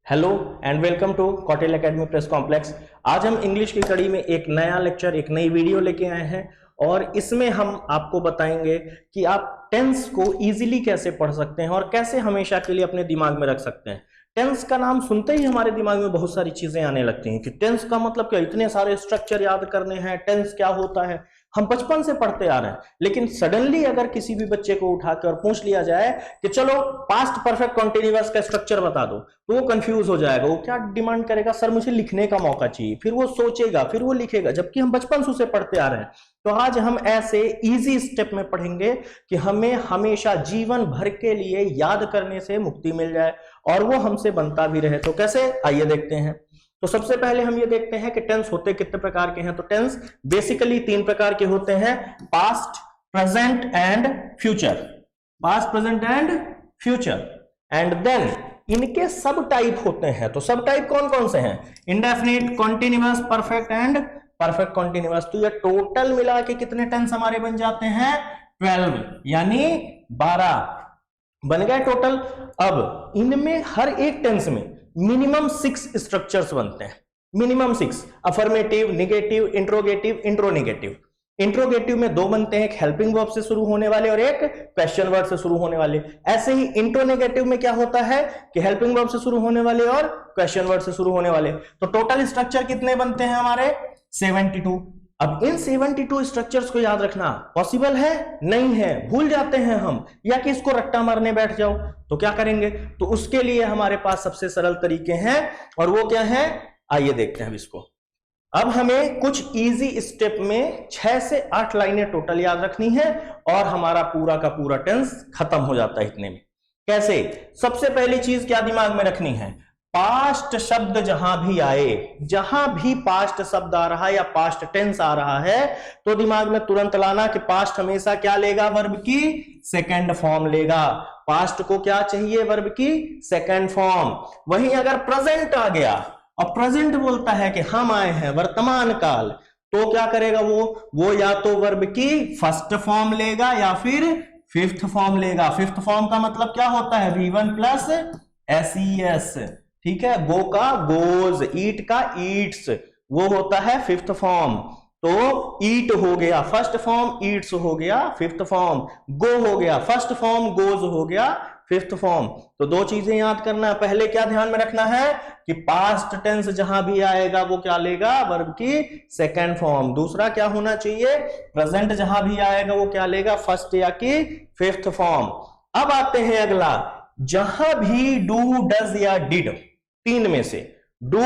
Hello and welcome to Kautilya academy press complex. आज हम English की कड़ी में एक नया लेक्चर, एक नई वीडियो लेके आए हैं और इसमें हम आपको बताएंगे कि आप टेंस को इजीली कैसे पढ़ सकते हैं और कैसे हमेशा के लिए अपने दिमाग में रख सकते हैं। टेंस का नाम सुनते ही हमारे दिमाग में बहुत सारी चीजें आने लगती हैं कि टेंस का मतलब क्या, इतने सारे स्ट्रक्चर याद करने हैं, टेंस क्या होता है। हम बचपन से पढ़ते आ रहे हैं, लेकिन सडनली अगर किसी भी बच्चे को उठाकर और पूछ लिया जाए कि चलो पास्ट परफेक्ट कॉन्टिन्यूअस का स्ट्रक्चर बता दो, तो वो कंफ्यूज हो जाएगा। वो क्या डिमांड करेगा, सर मुझे लिखने का मौका चाहिए। फिर वो सोचेगा, फिर वो लिखेगा, जबकि हम बचपन से उसे पढ़ते आ रहे हैं। तो आज हम ऐसे इजी स्टेप में पढ़ेंगे कि हमें हमेशा जीवन भर के लिए याद करने से मुक्ति मिल जाए और वो हमसे बनता भी रहे। तो कैसे, आइए देखते हैं। तो सबसे पहले हम ये देखते हैं कि टेंस होते कितने प्रकार के हैं। तो टेंस बेसिकली तीन प्रकार के होते हैं: past, present and future. Past, present and future. And then इनके सब टाइप होते हैं। तो सब टाइप कौन कौन से हैं? Indefinite, continuous, perfect and perfect continuous. तो ये टोटल मिला के कितने टेंस हमारे बन जाते हैं? 12, यानी 12 बन गए टोटल। अब इनमें हर एक टेंस में मिनिमम 6 स्ट्रक्चर्स बनते हैं। Minimum 6: affirmative, negative, interrogative, interronegative. Interrogative में 2 बनते हैं, एक हेल्पिंग वर्ब से शुरू होने वाले और एक क्वेश्चन वर्ड से शुरू होने वाले। ऐसे ही इंट्रोनेगेटिव में क्या होता है कि हेल्पिंग वर्ब से शुरू होने वाले और क्वेश्चन वर्ड से शुरू होने वाले। तो टोटल स्ट्रक्चर कितने बनते हैं हमारे? 72। अब इन 72 स्ट्रक्चर्स को याद रखना पॉसिबल है? नहीं है, भूल जाते हैं हम, या कि इसको रट्टा मारने बैठ जाओ तो क्या करेंगे? तो उसके लिए हमारे पास सबसे सरल तरीके हैं, और वो क्या है, आइए देखते हैं इसको। अब हमें कुछ इजी स्टेप में 6 से 8 लाइनें टोटल याद रखनी है और हमारा पूरा का पूरा टेंस खत्म हो जाता है इतने में। कैसे? सबसे पहली चीज क्या दिमाग में रखनी है? पास्ट शब्द जहां भी आए, जहां भी पास्ट शब्द आ रहा है या पास्ट टेंस आ रहा है, तो दिमाग में तुरंत लाना कि पास्ट हमेशा क्या लेगा? वर्ब की सेकंड फॉर्म लेगा। पास्ट को क्या चाहिए? वर्ब की सेकंड फॉर्म। वहीं अगर प्रेजेंट आ गया और प्रेजेंट बोलता है कि हम आए हैं, वर्तमान काल, तो क्या करेगा वो या तो वर्ब की फर्स्ट फॉर्म लेगा या फिर फिफ्थ फॉर्म लेगा। फिफ्थ फॉर्म का मतलब क्या होता है? V1 plus SES। ठीक है, गो का गोज, ईट का ईट्स, वो होता है फिफ्थ फॉर्म। तो ईट हो गया फर्स्ट फॉर्म, ईट्स हो गया फिफ्थ फॉर्म, गो हो गया फर्स्ट फॉर्म, गोज हो गया फिफ्थ फॉर्म। तो 2 चीजें याद करना है। पहले क्या ध्यान में रखना है कि पास्ट टेंस जहां भी आएगा वो क्या लेगा? वर्ब की सेकंड फॉर्म। दूसरा क्या होना चाहिए? प्रेजेंट जहां भी आएगा वो क्या लेगा? फर्स्ट या कि फिफ्थ फॉर्म। अब आते हैं अगला, जहां भी डू, डज या डिड, 3 में से डू,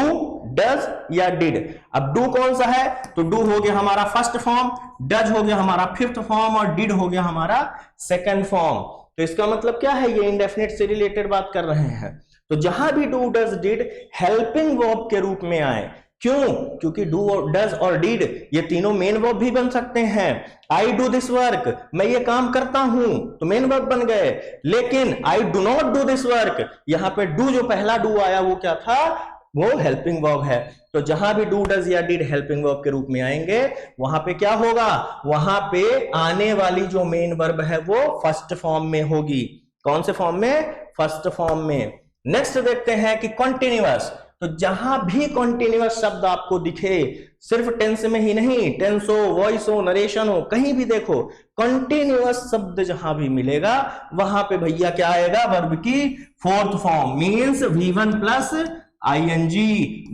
डज या डिड। अब डू कौन सा है? तो डू हो गया हमारा फर्स्ट फॉर्म, डज हो गया हमारा फिफ्थ फॉर्म और डिड हो गया हमारा सेकंड फॉर्म। तो इसका मतलब क्या है? ये इंडेफिनिट से रिलेटेड बात कर रहे हैं। तो जहां भी do, does, did helping verb के रूप में आए। क्यों? क्योंकि डू और डज और डिड ये तीनों मेन वर्ब भी बन सकते हैं। आई डू दिस वर्क, मैं ये काम करता हूं, तो मेन वर्ब बन गए। लेकिन I do not do this work, यहां पे डू, जो पहला डू आया वो क्या था? वो हेल्पिंग वर्ब है। तो जहां भी डू, डज या डिड हेल्पिंग वर्ब के रूप में आएंगे, वहां पे क्या होगा? वहां पे आने वाली जो मेन वर्ब है वो फर्स्ट फॉर्म में होगी। कौन से फॉर्म में? फर्स्ट फॉर्म में। नेक्स्ट देखते हैं कि कॉन्टिन्यूअस। तो जहां भी कॉन्टिन्यूअस शब्द आपको दिखे, सिर्फ टेंस में ही नहीं, टेंस हो, वॉइस हो, नरेशन हो, कहीं भी देखो, कॉन्टिन्यूअस शब्द जहां भी मिलेगा वहां पे भैया क्या आएगा? वर्ब की fourth form. Means V1 plus ING।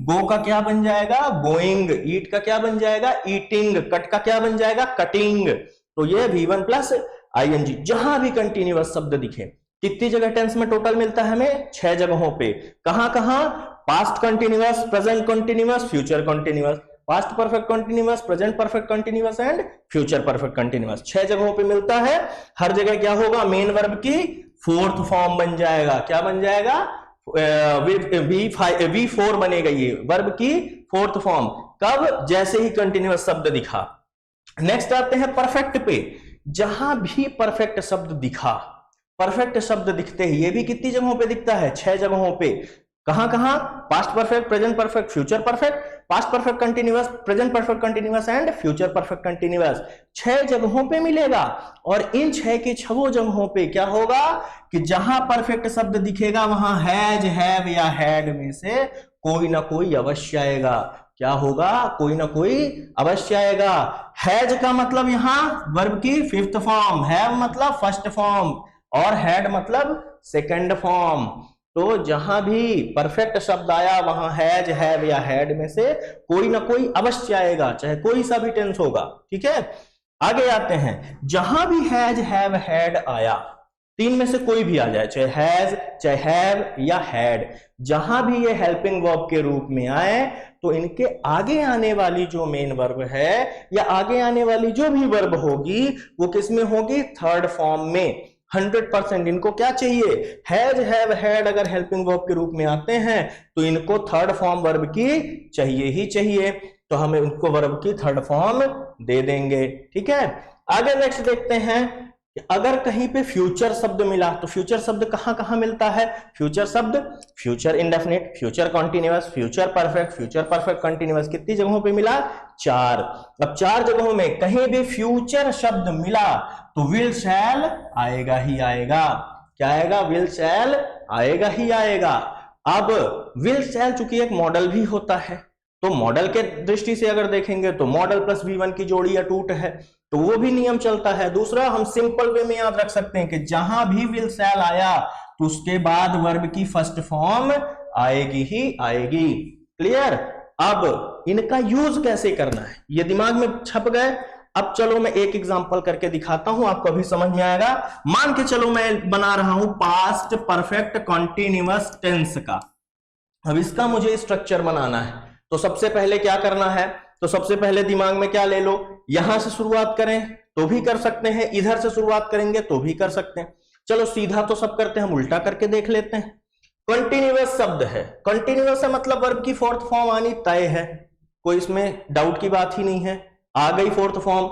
गो का क्या बन जाएगा? गोइंग। ईट का क्या बन जाएगा? ईटिंग। कट का क्या बन जाएगा? कटिंग। तो ये V1 प्लस ING। जहां भी कंटिन्यूअस शब्द दिखे, कितनी जगह टेंस में टोटल मिलता है हमें? 6 जगहों पे। कहां कहां? Past continuous, present continuous, future continuous. Past perfect continuous, present perfect continuous and future perfect continuous. 6 जगहों पे मिलता है। हर जगह क्या होगा? मेन वर्ब की फोर्थ फॉर्म बन जाएगा। क्या बन जाएगा? V4 बनेगा, ये वर्ब की फोर्थ फॉर्म। कब? जैसे ही कंटिन्यूअस शब्द दिखा। नेक्स्ट आते हैं परफेक्ट पे। जहां भी परफेक्ट शब्द दिखा, परफेक्ट शब्द दिखते ही, ये भी कितनी जगहों पे दिखता है? 6 जगहों पे। कहां कहां? Past perfect, present perfect, future perfect, past perfect continuous, present perfect continuous and future perfect continuous. 6 जगहों पे मिलेगा और इन 6 की 6 जगहों पे क्या होगा कि जहां परफेक्ट शब्द दिखेगा वहां हैज, हैव या हैड में से कोई ना कोई अवश्य आएगा। क्या होगा? कोई ना कोई अवश्य आएगा। हैज का मतलब यहां वर्ब की 5th फॉर्म, हैव मतलब 1st फॉर्म और हैड मतलब 2nd फॉर्म। तो जहां भी परफेक्ट शब्द आया वहां हैज, हैव या हैड में से कोई ना कोई अवश्य आएगा, चाहे कोई सा भी टेंस होगा। ठीक है, आगे आते हैं। जहां भी हैज, हैव, हैड आया, 3 में से कोई भी आ जाए, चाहे हैज, चाहे हैव या हैड, जहां भी ये हेल्पिंग वर्ब के रूप में आए तो इनके आगे आने वाली जो मेन वर्ब है या आगे आने वाली जो भी वर्ब होगी वो किस में होगी? 3rd फॉर्म में। 100% इनको क्या चाहिए? हैज, हैव, हैड अगर हेल्पिंग वर्ब के रूप में आते हैं तो इनको 3rd फॉर्म वर्ब की चाहिए ही चाहिए, तो हमें उनको वर्ब की 3rd फॉर्म दे देंगे। ठीक है, आगे नेक्स्ट देखते हैं। अगर कहीं पे फ्यूचर शब्द मिला तो फ्यूचर शब्द कहां कहां मिलता है? फ्यूचर शब्द future indefinite, future continuous, future perfect continuous, कितनी जगहों पे मिला? 4। अब 4 जगहों में कहीं भी फ्यूचर शब्द मिला तो विल शैल आएगा ही आएगा। क्या आएगा? विल शैल आएगा ही आएगा। अब विल शैल चूंकि एक मॉडल भी होता है तो मॉडल के दृष्टि से अगर देखेंगे तो मॉडल प्लस V1 की जोड़ी या टूट है तो वो भी नियम चलता है। दूसरा, हम सिंपल वे में याद रख सकते हैं कि जहां भी विल शैल आया तो उसके बाद वर्ब की 1st फॉर्म आएगी ही आएगी। क्लियर? अब इनका यूज कैसे करना है ये दिमाग में छप गए। अब चलो मैं एक एग्जांपल करके दिखाता हूं, आपको अभी समझ में आएगा। मान के चलो मैं बना रहा हूं पास्ट परफेक्ट कॉन्टिन्यूअस टेंस का। अब इसका मुझे स्ट्रक्चर बनाना है तो सबसे पहले क्या करना है? तो सबसे पहले दिमाग में क्या ले लो? यहां से शुरुआत करें तो भी कर सकते हैं, इधर से शुरुआत करेंगे तो भी कर सकते हैं। चलो सीधा तो सब करते हैं, हम उल्टा करके देख लेते हैं। कंटिन्यूअस शब्द है, कंटिन्यूअस है मतलब वर्ब की 4th फॉर्म आनी तय है, कोई इसमें डाउट की बात ही नहीं है, आ गई 4th फॉर्म।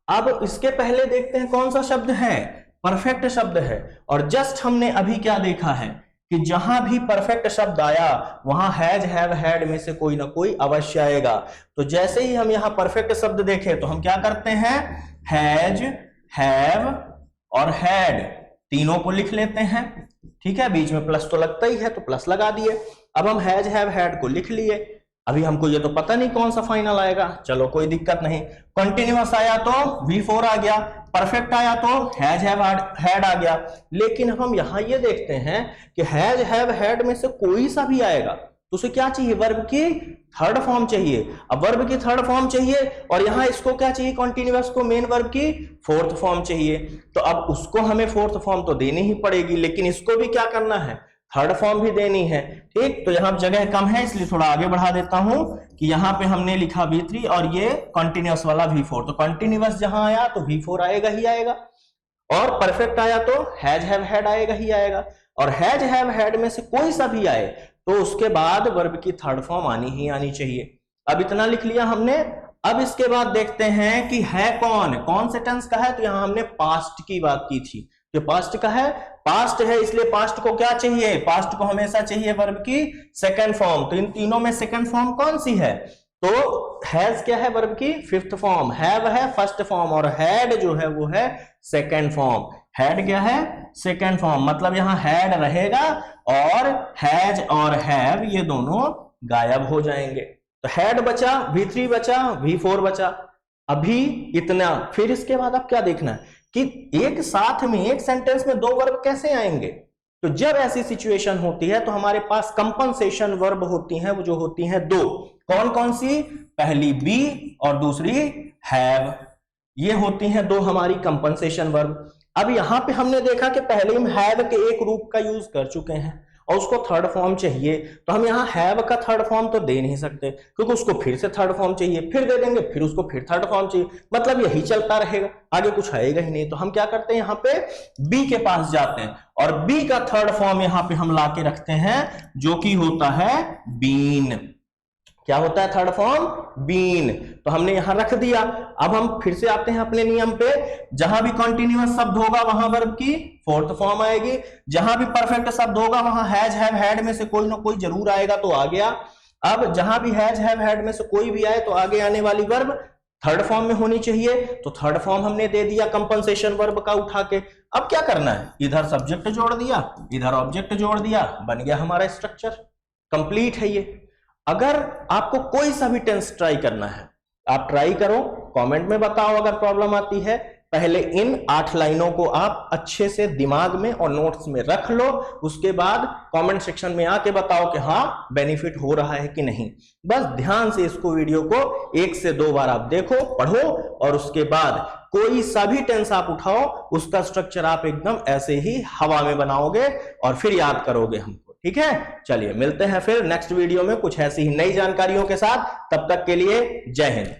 अब इसके पहले देखते हैं कौन सा शब्द है? परफेक्ट शब्द है। और जस्ट हमने अभी क्या देखा है कि जहां भी परफेक्ट शब्द आया वहां हैज, हैव, हैड में से कोई ना कोई अवश्य आएगा। तो जैसे ही हम यहां परफेक्ट शब्द देखें तो हम क्या करते हैं? हैज, हैव और हैड तीनों को लिख लेते हैं। ठीक है, बीच में प्लस तो लगता ही है तो प्लस लगा दिए। अब हम हैज, हैव, हैड को लिख लिए। अभी हमको ये तो पता नहीं कौन सा फाइनल आएगा, चलो कोई दिक्कत नहीं। कंटिन्यूअस आया तो V4 आ गया, परफेक्ट आया तो हैज, हैव, हैड आ गया। लेकिन हम यहां ये देखते हैं कि हैज, हैव, हैड में से कोई सा भी आएगा तो उसे क्या चाहिए? वर्ब की 3rd फॉर्म चाहिए। अब वर्ब की 3rd फॉर्म चाहिए और यहां इसको क्या चाहिए? कॉन्टिन्यूअस को मेन वर्ब की 4th फॉर्म चाहिए। तो अब उसको हमें 4th फॉर्म तो देनी ही पड़ेगी, लेकिन इसको भी क्या करना है? 3rd फॉर्म भी देनी है। ठीक, तो यहां जगह कम है इसलिए थोड़ा आगे बढ़ा देता हूं कि यहां पे हमने लिखा V3 और ये कंटिन्यूअस वाला V4। तो कंटिन्यूअस जहां आया तो V4 आएगा ही आएगा और परफेक्ट आया तो हैज, हैव, हैड आएगा ही आएगा। और हैज, हैव, हैड में से कोई सा भी आए तो उसके बाद वर्ब की 3rd फॉर्म आनी ही आनी चाहिए। अब इतना लिख लिया हमने। अब इसके बाद देखते हैं कि है कौन से टेंस का है। तो यहां हमने पास्ट की बात की थी, जो पास्ट का है, पास्ट है इसलिए पास्ट को क्या चाहिए? पास्ट को हमेशा चाहिए वर्ब की 2nd फॉर्म। तो इन तीनों में 2nd फॉर्म कौन सी है? तो हैज क्या है? वर्ब की 5th फॉर्म, हैव है 1st फॉर्म और हैड जो है वो है 2nd फॉर्म। हैड क्या है? 2nd फॉर्म, मतलब यहां हैड रहेगा और हैज और हैव ये दोनों गायब हो जाएंगे। तो हैड बचा, V3 बचा, V4 बचा। अभी इतना। फिर इसके बाद आप क्या देखना है कि एक साथ में एक सेंटेंस में 2 वर्ब कैसे आएंगे? तो जब ऐसी सिचुएशन होती है तो हमारे पास कंपनसेशन वर्ब होती हैं, वो जो होती हैं 2। कौन कौन सी? पहली बी और दूसरी हैव। ये होती हैं 2 हमारी कंपनसेशन वर्ब। अब यहां पे हमने देखा कि पहले हम हैव के एक रूप का यूज कर चुके हैं और उसको 3rd फॉर्म चाहिए, तो हम यहाँ हैव का 3rd फॉर्म तो दे नहीं सकते क्योंकि उसको फिर से 3rd फॉर्म चाहिए, फिर दे देंगे फिर उसको फिर 3rd फॉर्म चाहिए, मतलब यही चलता रहेगा, आगे कुछ आएगा ही नहीं। तो हम क्या करते हैं? यहाँ पे बी के पास जाते हैं और बी का 3rd फॉर्म यहाँ पे हम ला के रखते हैं जो कि होता है बीन। क्या होता है थर्ड फॉर्म? बीन। तो हमने यहां रख दिया। अब हम फिर से आते हैं अपने नियम पे, जहां भी कॉन्टिन्यूअस शब्द होगा वहां वर्ब की फोर्थ फॉर्म आएगी, जहां भी परफेक्ट शब्द होगा वहां हैज हैव हैड में से कोई ना कोई जरूर आएगा, तो आ गया। अब जहां भी हैज हैव हैड में से कोई भी आए तो आगे आने वाली वर्ब थर्ड फॉर्म में होनी चाहिए, तो थर्ड फॉर्म हमने दे दिया कंपनसेशन वर्ब का उठा के। अब क्या करना है, इधर सब्जेक्ट जोड़ दिया, इधर ऑब्जेक्ट जोड़ दिया, बन गया हमारा स्ट्रक्चर, कंप्लीट है ये। अगर आपको कोई सा भी टेंस ट्राई करना है, आप ट्राई करो, कमेंट में बताओ अगर प्रॉब्लम आती है। पहले इन 8 लाइनों को आप अच्छे से दिमाग में और नोट्स में रख लो, उसके बाद कमेंट सेक्शन में आके बताओ कि हाँ बेनिफिट हो रहा है कि नहीं। बस ध्यान से इसको वीडियो को 1 से 2 बार आप देखो, पढ़ो, और उसके बाद कोई सा भी टेंस आप उठाओ, उसका स्ट्रक्चर आप एकदम ऐसे ही हवा में बनाओगे और फिर याद करोगे हमको। ठीक है, चलिए मिलते हैं फिर नेक्स्ट वीडियो में कुछ ऐसी ही नई जानकारियों के साथ। तब तक के लिए जय हिंद।